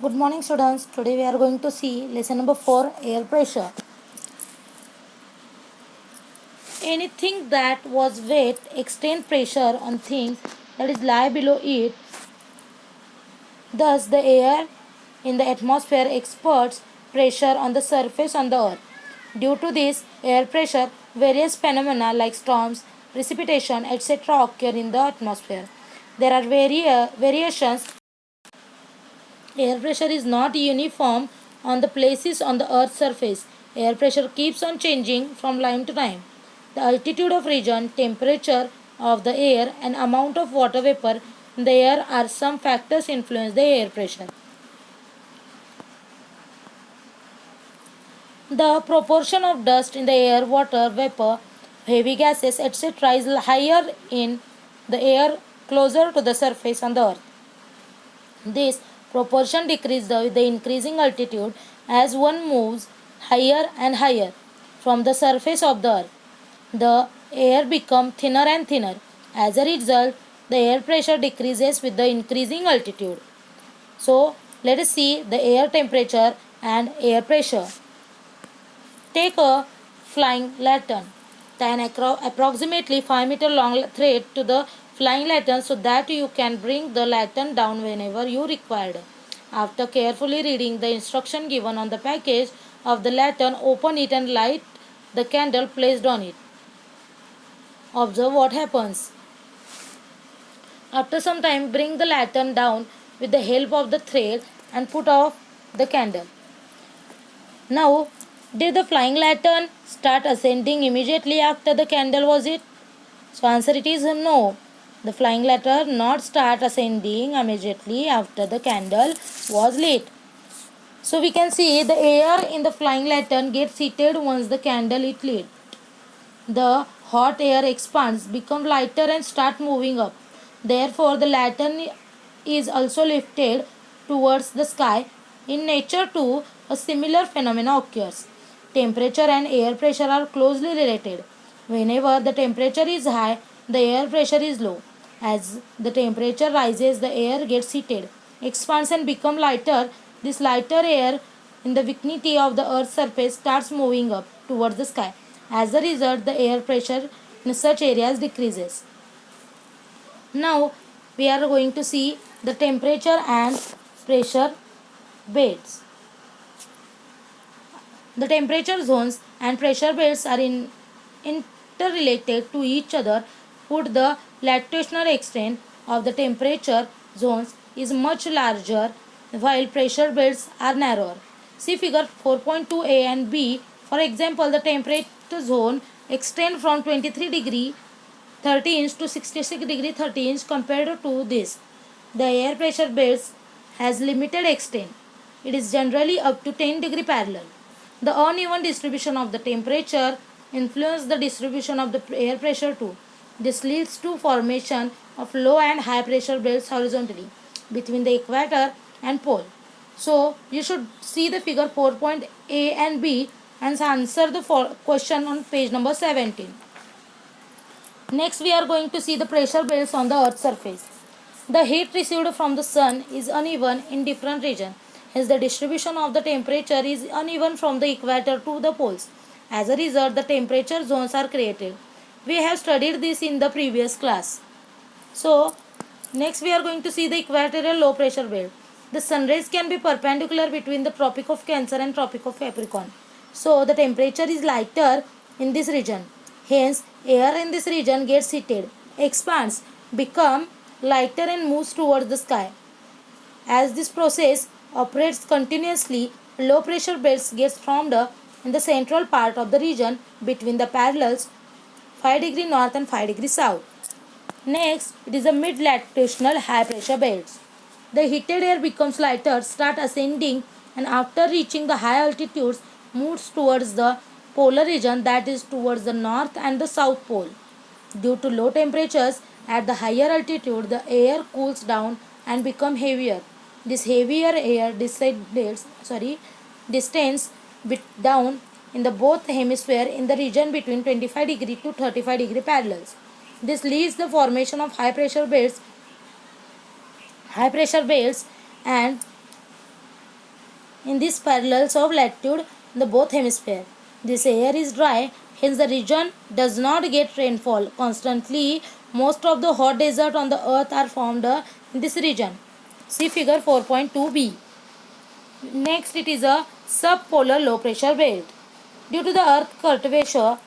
Good morning students. Today we are going to see lesson number 4, air pressure. Anything that was wet extend pressure on things that is lie below it. Thus the air in the atmosphere exerts pressure on the surface on the earth. Due to this air pressure, various phenomena like storms, precipitation, etc. occur in the atmosphere. There are variations. Air pressure is not uniform on the places on the earth's surface. Air pressure keeps on changing from time to time. The altitude of region, temperature of the air and amount of water vapor in the air are some factors influence the air pressure. The proportion of dust in the air, water, vapor, heavy gases, etc. is higher in the air closer to the surface on the earth. This proportion decreases with the increasing altitude as one moves higher and higher from the surface of the earth. The air becomes thinner and thinner. As a result, the air pressure decreases with the increasing altitude. So, let us see the air temperature and air pressure. Take a flying lantern. Tie an approximately 5-meter long thread to the flying lantern so that you can bring the lantern down whenever you require. After carefully reading the instruction given on the package of the lantern, open it and light the candle placed on it. Observe what happens. After some time, bring the lantern down with the help of the thread and put off the candle. Now, did the flying lantern start ascending immediately after the candle was lit? So answer it is no. The flying lantern not start ascending immediately after the candle was lit. So we can see the air in the flying lantern gets heated once the candle is lit. The hot air expands, become lighter and start moving up. Therefore, the lantern is also lifted towards the sky. In nature too, a similar phenomenon occurs. Temperature and air pressure are closely related. Whenever the temperature is high, the air pressure is low. As the temperature rises, the air gets heated, expands and becomes lighter. This lighter air in the vicinity of the earth's surface starts moving up towards the sky. As a result, the air pressure in such areas decreases. Now, we are going to see the temperature and pressure belts. The temperature zones and pressure belts are interrelated to each other. Put the latitudinal extent of the temperature zones is much larger while pressure belts are narrower. See figure 4.2a and b. For example, the temperature zone extends from 23 degree 30 inch to 66 degree 30 inch compared to this. The air pressure belts has limited extent. It is generally up to 10 degree parallel. The uneven distribution of the temperature influences the distribution of the air pressure too. This leads to formation of low and high pressure belts horizontally between the equator and pole. So you should see the figure 4.A and B and answer the question on page number 17. Next we are going to see the pressure belts on the earth's surface. The heat received from the sun is uneven in different regions. Hence the distribution of the temperature is uneven from the equator to the poles. As a result, the temperature zones are created. We have studied this in the previous class. So, next we are going to see the equatorial low pressure belt. The sun rays can be perpendicular between the Tropic of Cancer and Tropic of Capricorn. So, the temperature is lighter in this region. Hence, air in this region gets heated, expands, become lighter and moves towards the sky. As this process operates continuously, low pressure belts gets formed in the central part of the region between the parallels 5 degree north and 5 degree south. Next, it is the mid-latitudinal high pressure belts. The heated air becomes lighter, start ascending and after reaching the high altitudes moves towards the polar region, that is towards the north and the south pole. Due to low temperatures at the higher altitude, the air cools down and become heavier. This heavier air distance down in the both hemisphere in the region between 25 degree to 35 degree parallels. This leads the formation of high pressure belts and in these parallels of latitude in the both hemisphere. This air is dry, hence the region does not get rainfall constantly. Most of the hot deserts on the earth are formed in this region. See figure 4.2b. Next, it is a subpolar low pressure belt. Due to the earth curvature,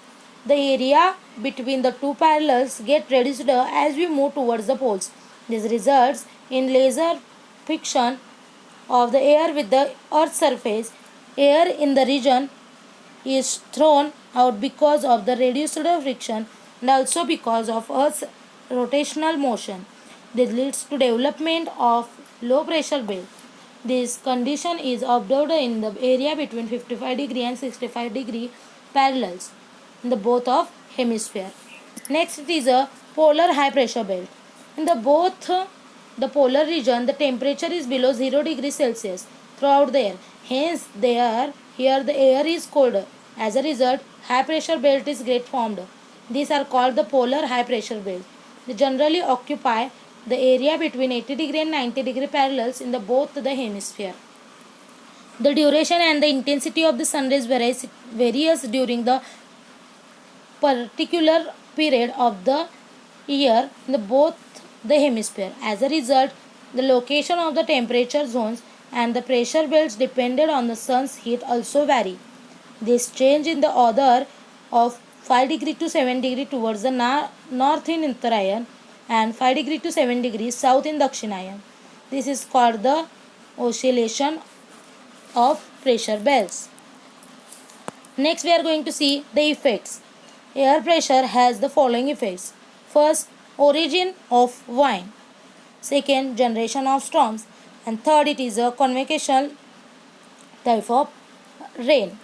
the area between the two parallels get reduced as we move towards the poles. This results in laser friction of the air with the earth's surface. Air in the region is thrown out because of the reduced friction and also because of earth's rotational motion. This leads to development of low pressure belt. This condition is observed in the area between 55° and 65° parallels in the both of hemisphere. Next, it is a polar high pressure belt. In the both the polar region, the temperature is below 0°C throughout the year. Hence, here the air is colder. As a result, high pressure belt is get formed. These are called the polar high pressure belt. They generally occupy the area between 80° and 90° parallels in the both the hemisphere. The duration and the intensity of the sun rays varies during the particular period of the year in the both the hemisphere. As a result, the location of the temperature zones and the pressure belts depended on the sun's heat also vary. This change in the order of 5° to 7° towards the north in Uttarayan and 5° to 7° south in Dakshinayan. This is called the oscillation of pressure belts. Next, we are going to see the effects. Air pressure has the following effects. First, origin of wind. Second, generation of storms. And third, it is a convection type of rain.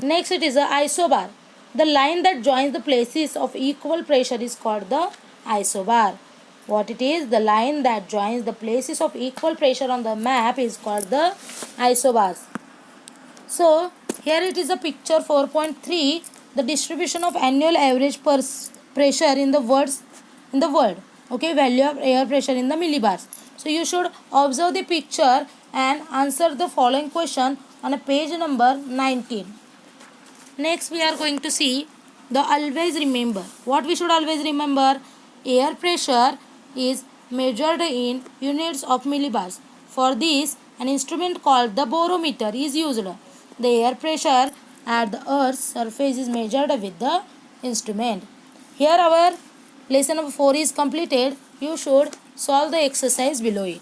Next, it is a isobar. The line that joins the places of equal pressure is called the isobar. What it is? The line that joins the places of equal pressure on the map is called the isobars. So, here it is a picture 4.3, the distribution of annual average pressure in the world. Okay, value of air pressure in the millibars. So, you should observe the picture and answer the following question on a page number 19. Next, we are going to see the always remember. What we should always remember? Air pressure is measured in units of millibars. For this, an instrument called the barometer is used. The air pressure at the earth's surface is measured with the instrument. Here our lesson number 4 is completed. You should solve the exercise below it.